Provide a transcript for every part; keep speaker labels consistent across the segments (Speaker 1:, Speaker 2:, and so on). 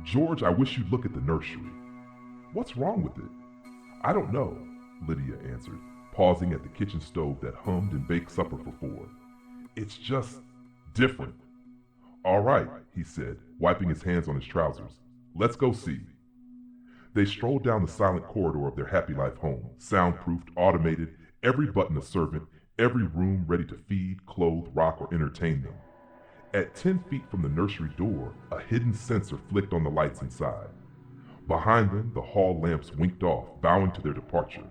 Speaker 1: George, I wish you'd look at the nursery. What's wrong with it? I don't know, Lydia answered, pausing at the kitchen stove that hummed and baked supper for four. It's just different. All right, he said, wiping his hands on his trousers. Let's go see. They strolled down the silent corridor of their Happy Life home, soundproofed, automated, every button a servant, every room ready to feed, clothe, rock, or entertain them. At 10 feet from the nursery door, a hidden sensor flicked on the lights inside. Behind them, the hall lamps winked off, bowing to their departure.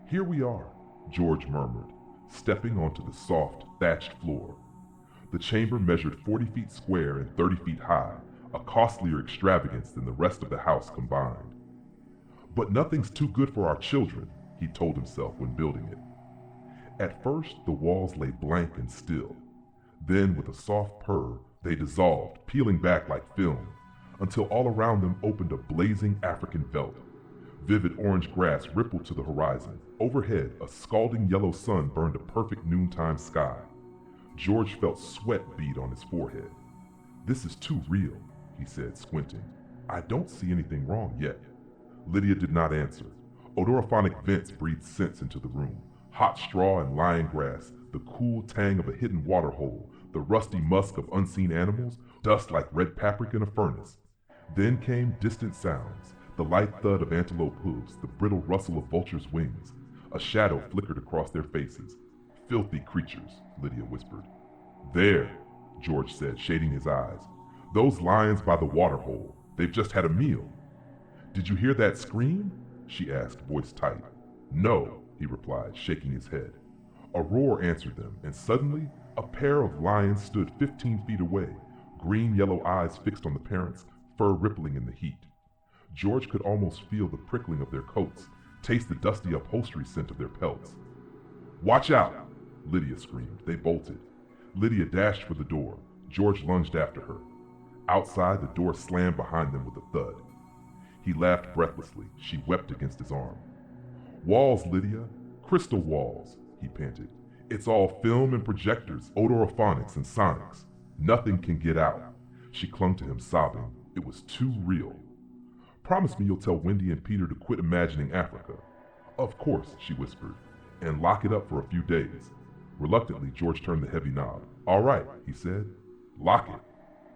Speaker 1: Here we are, George murmured, stepping onto the soft, thatched floor. The chamber measured 40 feet square and 30 feet high, a costlier extravagance than the rest of the house combined. But nothing's too good for our children, he told himself when building it. At first, the walls lay blank and still. Then, with a soft purr, they dissolved, peeling back like film, until all around them opened a blazing African veldt. Vivid orange grass rippled to the horizon. Overhead, a scalding yellow sun burned a perfect noontime sky. George felt sweat bead on his forehead. This is too real, he said, squinting. I don't see anything wrong yet. Lydia did not answer. Odorophonic vents breathed scents into the room. Hot straw and lion grass, the cool tang of a hidden water hole, the rusty musk of unseen animals, dust like red paprika in a furnace. Then came distant sounds, the light thud of antelope hooves, the brittle rustle of vultures' wings. A shadow flickered across their faces. Filthy creatures, Lydia whispered. There, George said, shading his eyes. Those lions by the water hole. They've just had a meal. Did you hear that scream? She asked, voice tight. No, he replied, shaking his head. A roar answered them, and suddenly, a pair of lions stood 15 feet away, green-yellow eyes fixed on the parents, fur rippling in the heat. George could almost feel the prickling of their coats, taste the dusty upholstery scent of their pelts. Watch out! Lydia screamed. They bolted. Lydia dashed for the door. George lunged after her. Outside, the door slammed behind them with a thud. He laughed breathlessly. She wept against his arm. Walls, Lydia. Crystal walls, he panted. It's all film and projectors, odorophonics and sonics. Nothing can get out. She clung to him, sobbing. It was too real. Promise me you'll tell Wendy and Peter to quit imagining Africa. Of course, she whispered, and lock it up for a few days. Reluctantly, George turned the heavy knob. All right, he said. Lock it.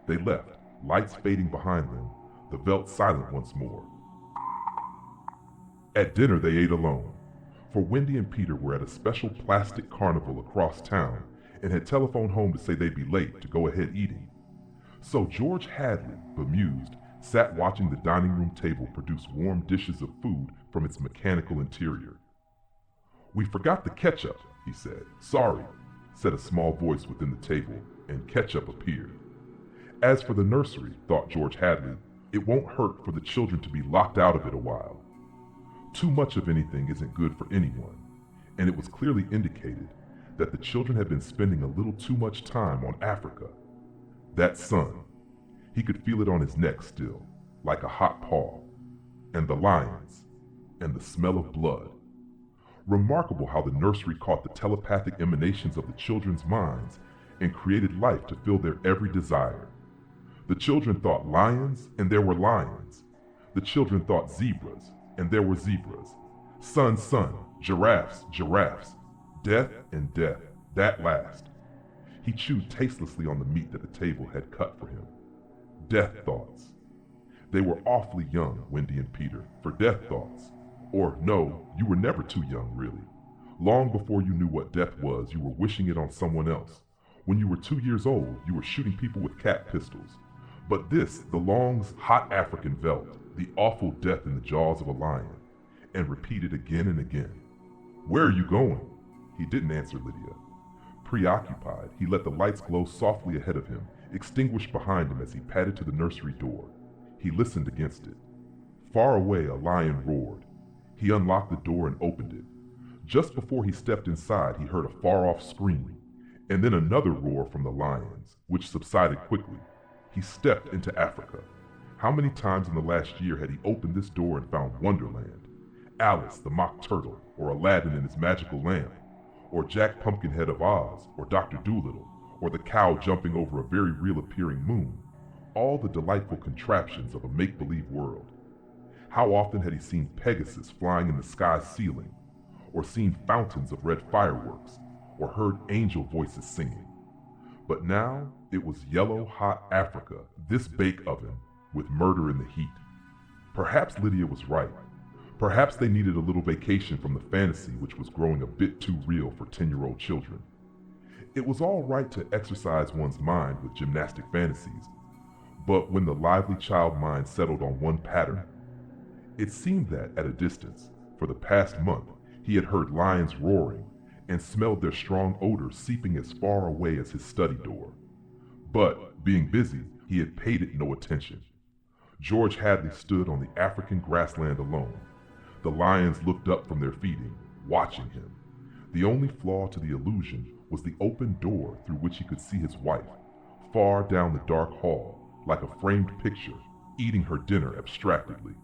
Speaker 1: They left, lights fading behind them, the veldt silent once more. At dinner, they ate alone, for Wendy and Peter were at a special plastic carnival across town and had telephoned home to say they'd be late to go ahead eating. So George Hadley, bemused, sat watching the dining room table produce warm dishes of food from its mechanical interior. We forgot the ketchup, he said. Sorry, said a small voice within the table, and ketchup appeared. As for the nursery, thought George Hadley, it won't hurt for the children to be locked out of it a while. Too much of anything isn't good for anyone, and it was clearly indicated that the children had been spending a little too much time on Africa. That sun, he could feel it on his neck still, like a hot paw, and the lions, and the smell of blood. Remarkable how the nursery caught the telepathic emanations of the children's minds and created life to fill their every desire. The children thought lions, and there were lions. The children thought zebras, and there were zebras. Sun, giraffes, giraffes. Death and death, that last. He chewed tastelessly on the meat that the table had cut for him. Death thoughts. They were awfully young, Wendy and Peter, for death thoughts. Or no, you were never too young, really. Long before you knew what death was, you were wishing it on someone else. When you were 2 years old, you were shooting people with cat pistols. But this, the Long's hot African veldt, the awful death in the jaws of a lion, and repeated again and again. Where are you going? He didn't answer Lydia. Preoccupied, he let the lights glow softly ahead of him, extinguished behind him as he padded to the nursery door. He listened against it. Far away, a lion roared. He unlocked the door and opened it. Just before he stepped inside, he heard a far-off scream, and then another roar from the lions, which subsided quickly. He stepped into Africa. How many times in the last year had he opened this door and found Wonderland? Alice, the Mock Turtle, or Aladdin and his magical lamp, or Jack Pumpkinhead of Oz, or Dr. Dolittle, or the cow jumping over a very real appearing moon, all the delightful contraptions of a make-believe world. How often had he seen Pegasus flying in the sky's ceiling, or seen fountains of red fireworks, or heard angel voices singing. But now it was yellow hot Africa, this bake oven, with murder in the heat. Perhaps Lydia was right. Perhaps they needed a little vacation from the fantasy which was growing a bit too real for 10-year-old children. It was all right to exercise one's mind with gymnastic fantasies, but when the lively child mind settled on one pattern, it seemed that, at a distance, for the past month, he had heard lions roaring and smelled their strong odor seeping as far away as his study door. But, being busy, he had paid it no attention. George Hadley stood on the African grassland alone. The lions looked up from their feeding, watching him. The only flaw to the illusion was the open door through which he could see his wife, far down the dark hall, like a framed picture, eating her dinner abstractedly.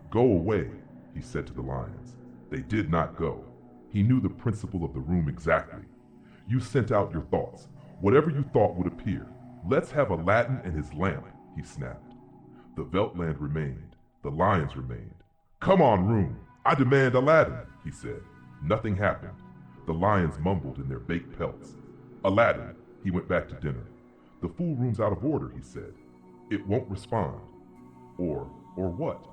Speaker 1: "Go away," he said to the lions. They did not go. He knew the principle of the room exactly. "You sent out your thoughts. Whatever you thought would appear. Let's have Aladdin and his lamp," he snapped. The Veltland remained. The lions remained. "Come on, room. I demand Aladdin," he said. Nothing happened. The lions mumbled in their baked pelts. "Aladdin." He went back to dinner. "The fool room's out of order," he said. "It won't respond." Or what?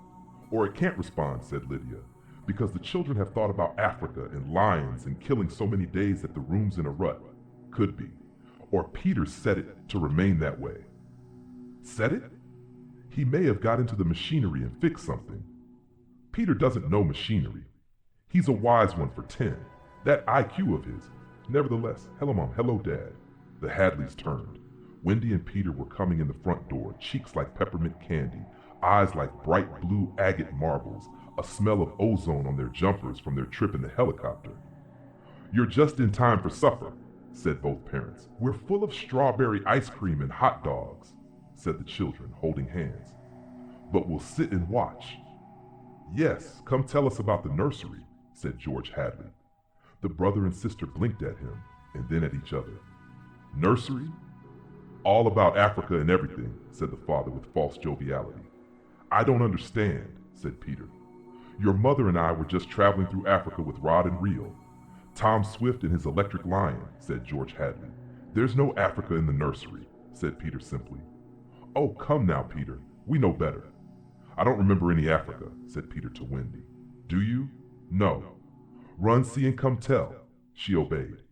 Speaker 1: "Or it can't respond," said Lydia, "because the children have thought about Africa and lions and killing so many days that the room's in a rut." Could be. Or Peter set it to remain that way. Set it? He may have got into the machinery and fixed something. Peter doesn't know machinery. He's a wise one for 10. That IQ of his. Nevertheless, hello Mom, hello Dad. The Hadleys turned. Wendy and Peter were coming in the front door, cheeks like peppermint candy, eyes like bright blue agate marbles, a smell of ozone on their jumpers from their trip in the helicopter. "You're just in time for supper," said both parents. "We're full of strawberry ice cream and hot dogs," said the children, holding hands. "But we'll sit and watch." "Yes, come tell us about the nursery," said George Hadley. The brother and sister blinked at him, and then at each other. "Nursery? All about Africa and everything," said the father with false joviality. "I don't understand," said Peter. "Your mother and I were just traveling through Africa with rod and reel. Tom Swift and his electric lion," said George Hadley. "There's no Africa in the nursery," said Peter simply. "Oh, come now, Peter. We know better." "I don't remember any Africa," said Peter to Wendy. "Do you?" "No." "Run, see, and come tell." She obeyed.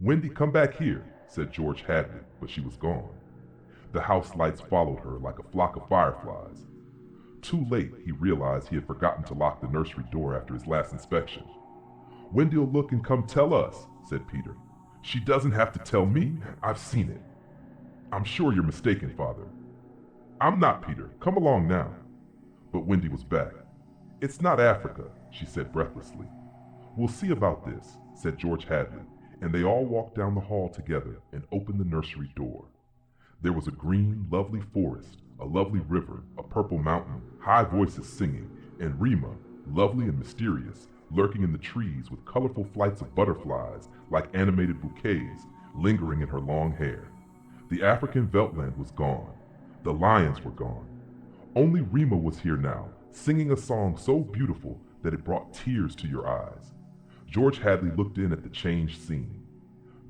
Speaker 1: "Wendy, come back here," said George Hadley, but she was gone. The house lights followed her like a flock of fireflies. Too late, he realized he had forgotten to lock the nursery door after his last inspection. "Wendy'll look and come tell us," said Peter. "She doesn't have to tell me. I've seen it." "I'm sure you're mistaken, Father." "I'm not, Peter. Come along now." But Wendy was back. "It's not Africa," she said breathlessly. "We'll see about this," said George Hadley, and they all walked down the hall together and opened the nursery door. There was a green, lovely forest, a lovely river, a purple mountain, high voices singing, and Rima, lovely and mysterious, lurking in the trees with colorful flights of butterflies like animated bouquets lingering in her long hair. The African Veltland was gone. The lions were gone. Only Rima was here now, singing a song so beautiful that it brought tears to your eyes. George Hadley looked in at the changed scene.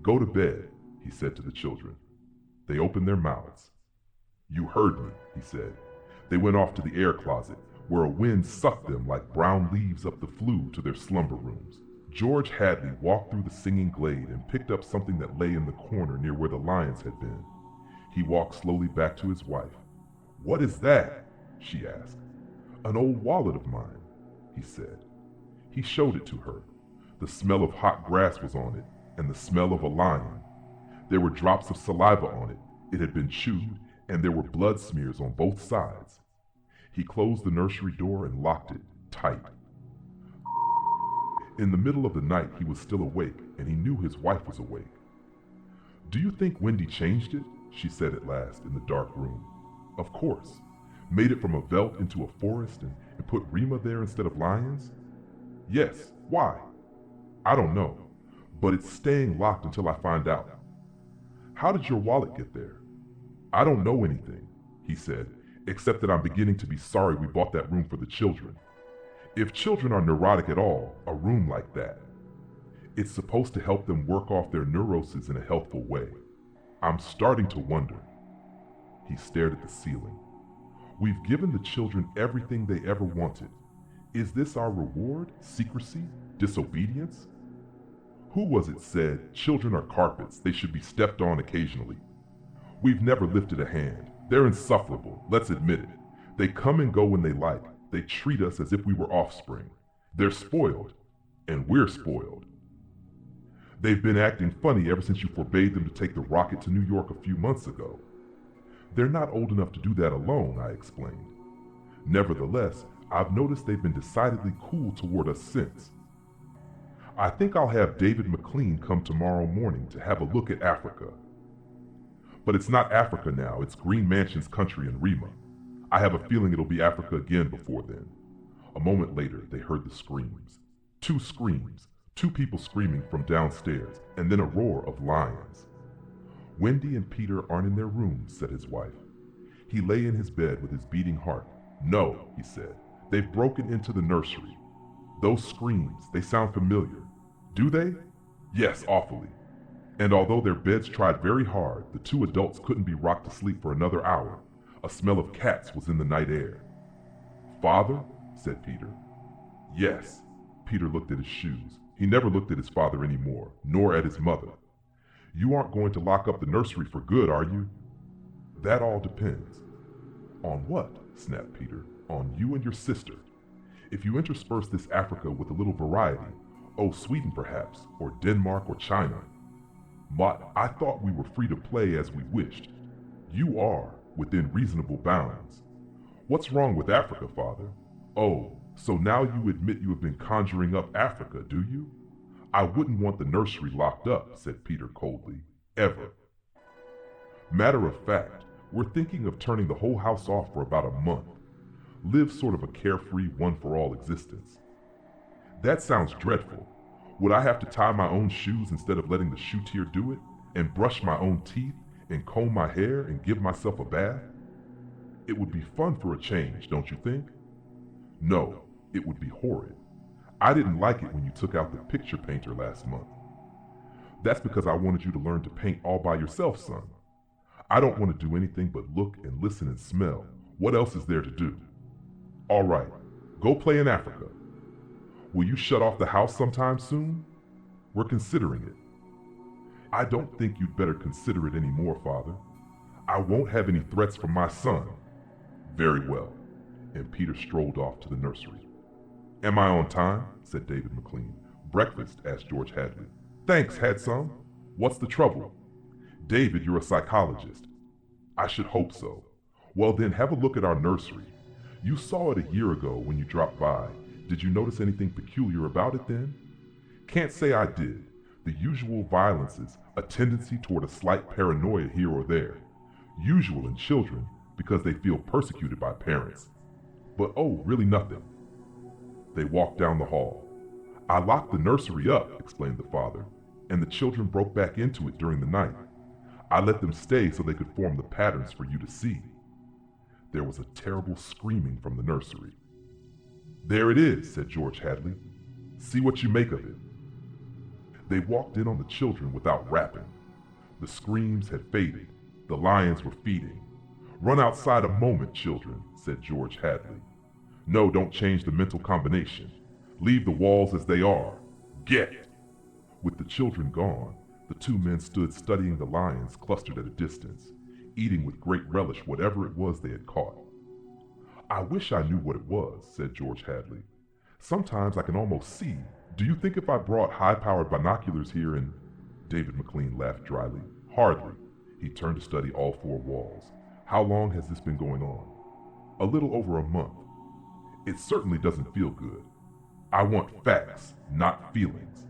Speaker 1: "Go to bed," he said to the children. They opened their mouths. "You heard me," he said. They went off to the air closet, where a wind sucked them like brown leaves up the flue to their slumber rooms. George Hadley walked through the singing glade and picked up something that lay in the corner near where the lions had been. He walked slowly back to his wife. "What is that?" she asked. "An old wallet of mine," he said. He showed it to her. The smell of hot grass was on it, and the smell of a lion. There were drops of saliva on it. It had been chewed, and there were blood smears on both sides. He closed the nursery door and locked it tight. In the middle of the night, he was still awake, and he knew his wife was awake. "Do you think Wendy changed it?" she said at last in the dark room. "Of course. Made it from a veldt into a forest and put Rima there instead of lions?" "Yes. Why?" "I don't know, but it's staying locked until I find out." "How did your wallet get there?" "I don't know anything." he said, except that I'm beginning to be sorry we bought that room for the children. If children are neurotic at all, a room like that, it's supposed to help them work off their neuroses in a healthful way. I'm starting to wonder. He stared at the ceiling. We've given the children everything they ever wanted. Is this our reward? Secrecy? Disobedience? Who was it said, children are carpets, they should be stepped on occasionally? We've never lifted a hand. They're insufferable, let's admit it. They come and go when they like. They treat us as if we were offspring. They're spoiled, and we're spoiled. They've been acting funny ever since you forbade them to take the rocket to New York a few months ago. They're not old enough to do that alone, I explained. Nevertheless, I've noticed they've been decidedly cool toward us since. I think I'll have David McLean come tomorrow morning to have a look at Africa. But it's not Africa now, it's Green Mansion's country in Rima. I have a feeling it'll be Africa again before then. A moment later, they heard the screams. Two screams, two people screaming from downstairs, and then a roar of lions. Wendy and Peter aren't in their rooms, said his wife. He lay in his bed with his beating heart. No, he said, they've broken into the nursery. Those screams, they sound familiar. Do they? Yes, awfully. And although their beds tried very hard, the two adults couldn't be rocked to sleep for another hour. A smell of cats was in the night air. Father? Said Peter. Yes. Peter looked at his shoes. He never looked at his father anymore, nor at his mother. You aren't going to lock up the nursery for good, are you? That all depends. On what? Snapped Peter. On you and your sister. If you intersperse this Africa with a little variety, Sweden perhaps, or Denmark or China. I thought we were free to play as we wished. You are, within reasonable bounds. What's wrong with Africa, Father? Oh, so now you admit you have been conjuring up Africa, do you? I wouldn't want the nursery locked up, said Peter coldly. Ever. Matter of fact, we're thinking of turning the whole house off for about a month. Live sort of a carefree, one-for-all existence. That sounds dreadful. Would I have to tie my own shoes instead of letting the shoetier do it? And brush my own teeth? And comb my hair and give myself a bath? It would be fun for a change, don't you think? No, it would be horrid. I didn't like it when you took out the picture painter last month. That's because I wanted you to learn to paint all by yourself, son. I don't want to do anything but look and listen and smell. What else is there to do? All right, go play in Africa. Will you shut off the house sometime soon? We're considering it. I don't think you'd better consider it anymore, Father. I won't have any threats from my son. Very well. And Peter strolled off to the nursery. Am I on time? Said David McLean. Breakfast? Asked George Hadley. Thanks, had some. What's the trouble? David, you're a psychologist. I should hope so. Well then, have a look at our nursery. You saw it a year ago when you dropped by. Did you notice anything peculiar about it then? Can't say I did. The usual violences, a tendency toward a slight paranoia here or there. Usual in children because they feel persecuted by parents. But really nothing. They walked down the hall. I locked the nursery up, explained the father, and the children broke back into it during the night. I let them stay so they could form the patterns for you to see. There was a terrible screaming from the nursery. There it is, said George Hadley. See what you make of it. They walked in on the children without rapping. The screams had faded. The lions were feeding. Run outside a moment, children, said George Hadley. No, don't change the mental combination. Leave the walls as they are. Get! With the children gone, the two men stood studying the lions clustered at a distance, eating with great relish whatever it was they had caught. I wish I knew what it was, said George Hadley. Sometimes I can almost see. Do you think if I brought high-powered binoculars here and... David McLean laughed dryly. Hardly. He turned to study all four walls. How long has this been going on? A little over a month. It certainly doesn't feel good. I want facts, not feelings.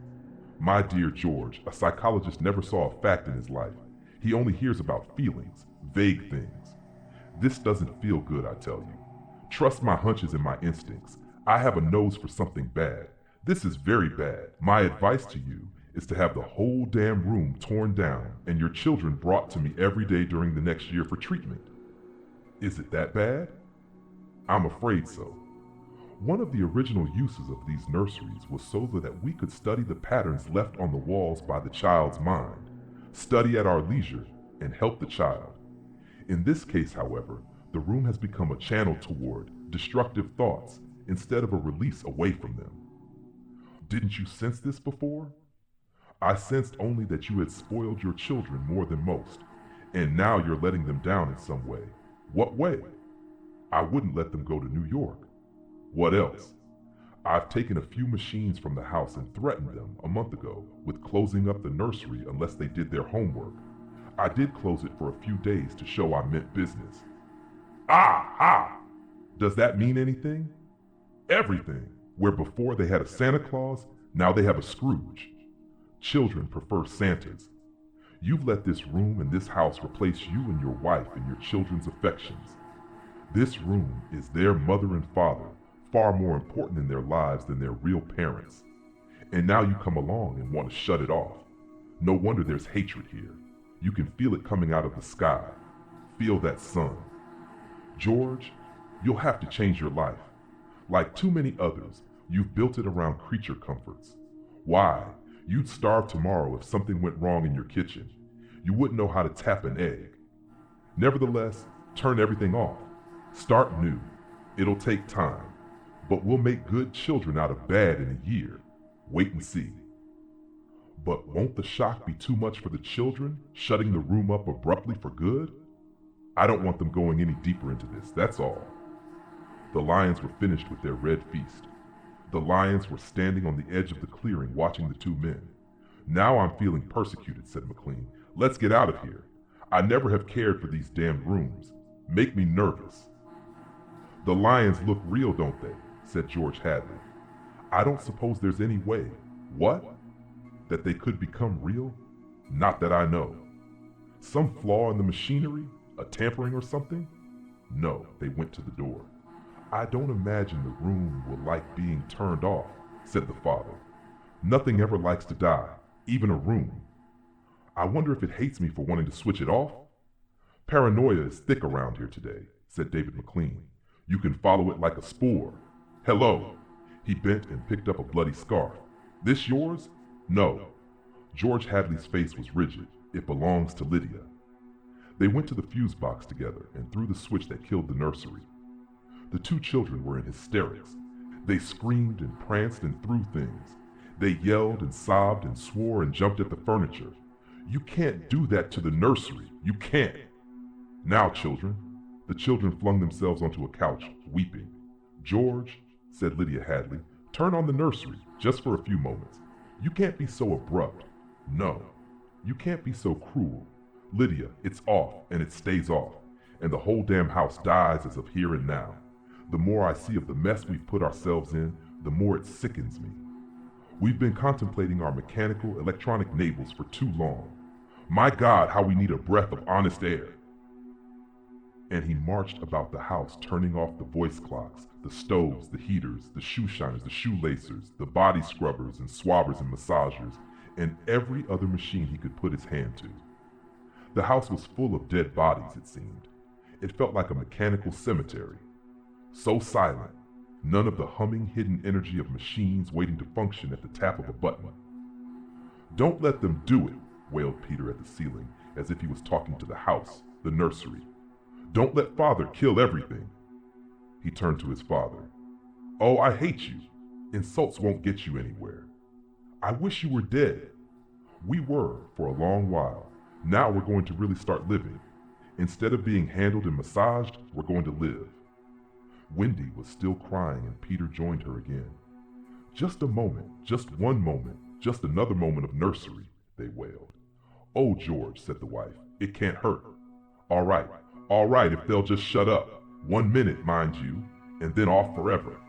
Speaker 1: My dear George, a psychologist never saw a fact in his life. He only hears about feelings, vague things. This doesn't feel good, I tell you. Trust my hunches and my instincts. I have a nose for something bad. This is very bad. My advice to you is to have the whole damn room torn down and your children brought to me every day during the next year for treatment. Is it that bad? I'm afraid so. One of the original uses of these nurseries was so that we could study the patterns left on the walls by the child's mind, study at our leisure, and help the child. In this case, however, the room has become a channel toward destructive thoughts instead of a release away from them. Didn't you sense this before? I sensed only that you had spoiled your children more than most, and now you're letting them down in some way. What way? I wouldn't let them go to New York. What else? I've taken a few machines from the house and threatened them a month ago with closing up the nursery unless they did their homework. I did close it for a few days to show I meant business. Ah! Does that mean anything? Everything. Where before they had a Santa Claus, now they have a Scrooge. Children prefer Santas. You've let this room and this house replace you and your wife and your children's affections. This room is their mother and father, far more important in their lives than their real parents. And now you come along and want to shut it off. No wonder there's hatred here. You can feel it coming out of the sky. Feel that sun. George, you'll have to change your life. Like too many others, you've built it around creature comforts. Why? You'd starve tomorrow if something went wrong in your kitchen. You wouldn't know how to tap an egg. Nevertheless, turn everything off. Start new. It'll take time, but we'll make good children out of bad in a year. Wait and see. But won't the shock be too much for the children, shutting the room up abruptly for good? I don't want them going any deeper into this, that's all. The lions were finished with their red feast. The lions were standing on the edge of the clearing watching the two men. Now I'm feeling persecuted, said McLean. Let's get out of here. I never have cared for these damned rooms. Make me nervous. The lions look real, don't they? Said George Hadley. I don't suppose there's any way. What? That they could become real? Not that I know. Some flaw in the machinery? A tampering or something? No, they went to the door. I don't imagine the room will like being turned off, said the father. Nothing ever likes to die, even a room. I wonder if it hates me for wanting to switch it off? Paranoia is thick around here today, said David McLean. You can follow it like a spore. Hello. He bent and picked up a bloody scarf. This yours? No. George Hadley's face was rigid. It belongs to Lydia. They went to the fuse box together and threw the switch that killed the nursery. The two children were in hysterics. They screamed and pranced and threw things. They yelled and sobbed and swore and jumped at the furniture. You can't do that to the nursery. You can't. Now, children. The children flung themselves onto a couch, weeping. George, said Lydia Hadley, turn on the nursery, just for a few moments. You can't be so abrupt. No, you can't be so cruel. Lydia, it's off, and it stays off, and the whole damn house dies as of here and now. The more I see of the mess we've put ourselves in, the more it sickens me. We've been contemplating our mechanical, electronic navels for too long. My God, how we need a breath of honest air. And he marched about the house, turning off the voice clocks, the stoves, the heaters, the shoe shiners, the shoelacers, the body scrubbers and swabbers and massagers, and every other machine he could put his hand to. The house was full of dead bodies, it seemed. It felt like a mechanical cemetery. So silent, none of the humming hidden energy of machines waiting to function at the tap of a button. Don't let them do it, wailed Peter at the ceiling, as if he was talking to the house, the nursery. Don't let Father kill everything. He turned to his father. Oh, I hate you. Insults won't get you anywhere. I wish you were dead. We were, for a long while. Now we're going to really start living. Instead of being handled and massaged, we're going to live. Wendy was still crying and Peter joined her again. Just a moment, just one moment, just another moment of nursery, they wailed. Oh, George, said the wife, it can't hurt. All right, if they'll just shut up. 1 minute, mind you, and then off forever.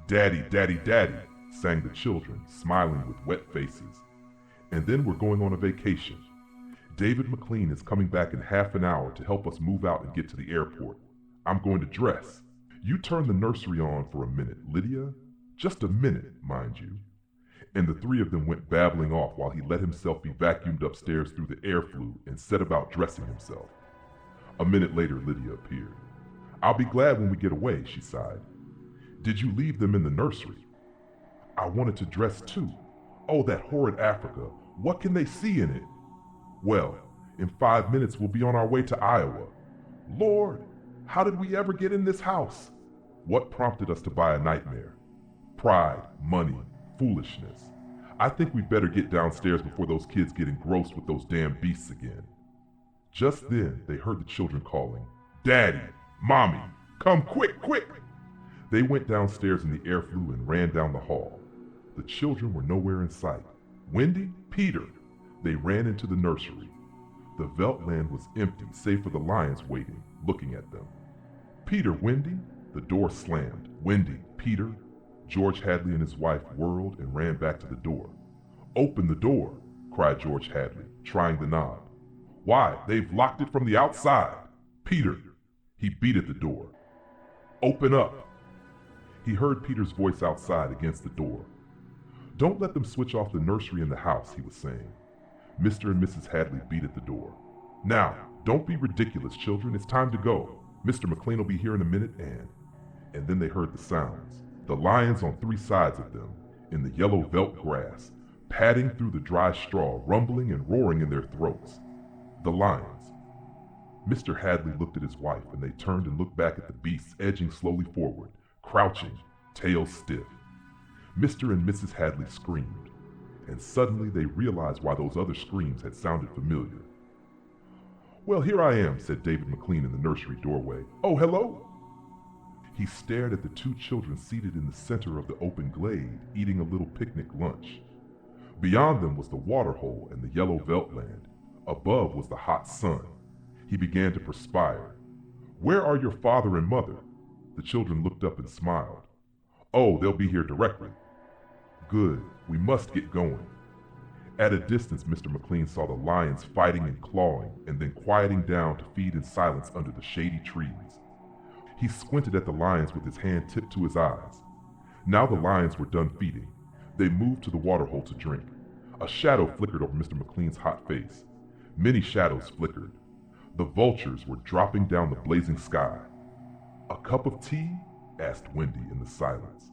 Speaker 1: Daddy, daddy, daddy, sang the children, smiling with wet faces. And then we're going on a vacation. David McLean is coming back in half an hour to help us move out and get to the airport. I'm going to dress. You turn the nursery on for a minute, Lydia. Just a minute, mind you. And the three of them went babbling off while he let himself be vacuumed upstairs through the air flue and set about dressing himself. A minute later, Lydia appeared. I'll be glad when we get away, she sighed. Did you leave them in the nursery? I wanted to dress too. Oh, that horrid Africa. What can they see in it? Well, in 5 minutes we'll be on our way to Iowa. Lord, how did we ever get in this house? What prompted us to buy a nightmare? Pride, money, foolishness. I think we'd better get downstairs before those kids get engrossed with those damn beasts again. Just then, they heard the children calling, Daddy, Mommy, come quick, quick! They went downstairs and the air flew and ran down the hall. The children were nowhere in sight. Wendy, Peter. They ran into the nursery. The Veldt land was empty, save for the lions waiting, looking at them. Peter, Wendy. The door slammed. Wendy, Peter. George Hadley and his wife whirled and ran back to the door. Open the door, cried George Hadley, trying the knob. Why, they've locked it from the outside. Peter. He beat at the door. Open up. He heard Peter's voice outside against the door. Don't let them switch off the nursery in the house, he was saying. Mr. and Mrs. Hadley beat at the door. Now, don't be ridiculous, children. It's time to go. Mr. McLean will be here in a minute and then they heard the sounds. The lions on 3 sides of them, in the yellow Veldt grass, padding through the dry straw, rumbling and roaring in their throats. The lions. Mr. Hadley looked at his wife, and they turned and looked back at the beasts edging slowly forward, crouching, tails stiff. Mr. and Mrs. Hadley screamed, and suddenly they realized why those other screams had sounded familiar. Well, here I am, said David McLean in the nursery doorway. Oh, hello? He stared at the 2 children seated in the center of the open glade, eating a little picnic lunch. Beyond them was the waterhole and the yellow Veldt land. Above was the hot sun. He began to perspire. Where are your father and mother? The children looked up and smiled. Oh, they'll be here directly. Good, we must get going. At a distance, Mr. McLean saw the lions fighting and clawing, and then quieting down to feed in silence under the shady trees. He squinted at the lions with his hand tipped to his eyes. Now the lions were done feeding. They moved to the waterhole to drink. A shadow flickered over Mr. McLean's hot face. Many shadows flickered. The vultures were dropping down the blazing sky. A cup of tea? Asked Wendy in the silence.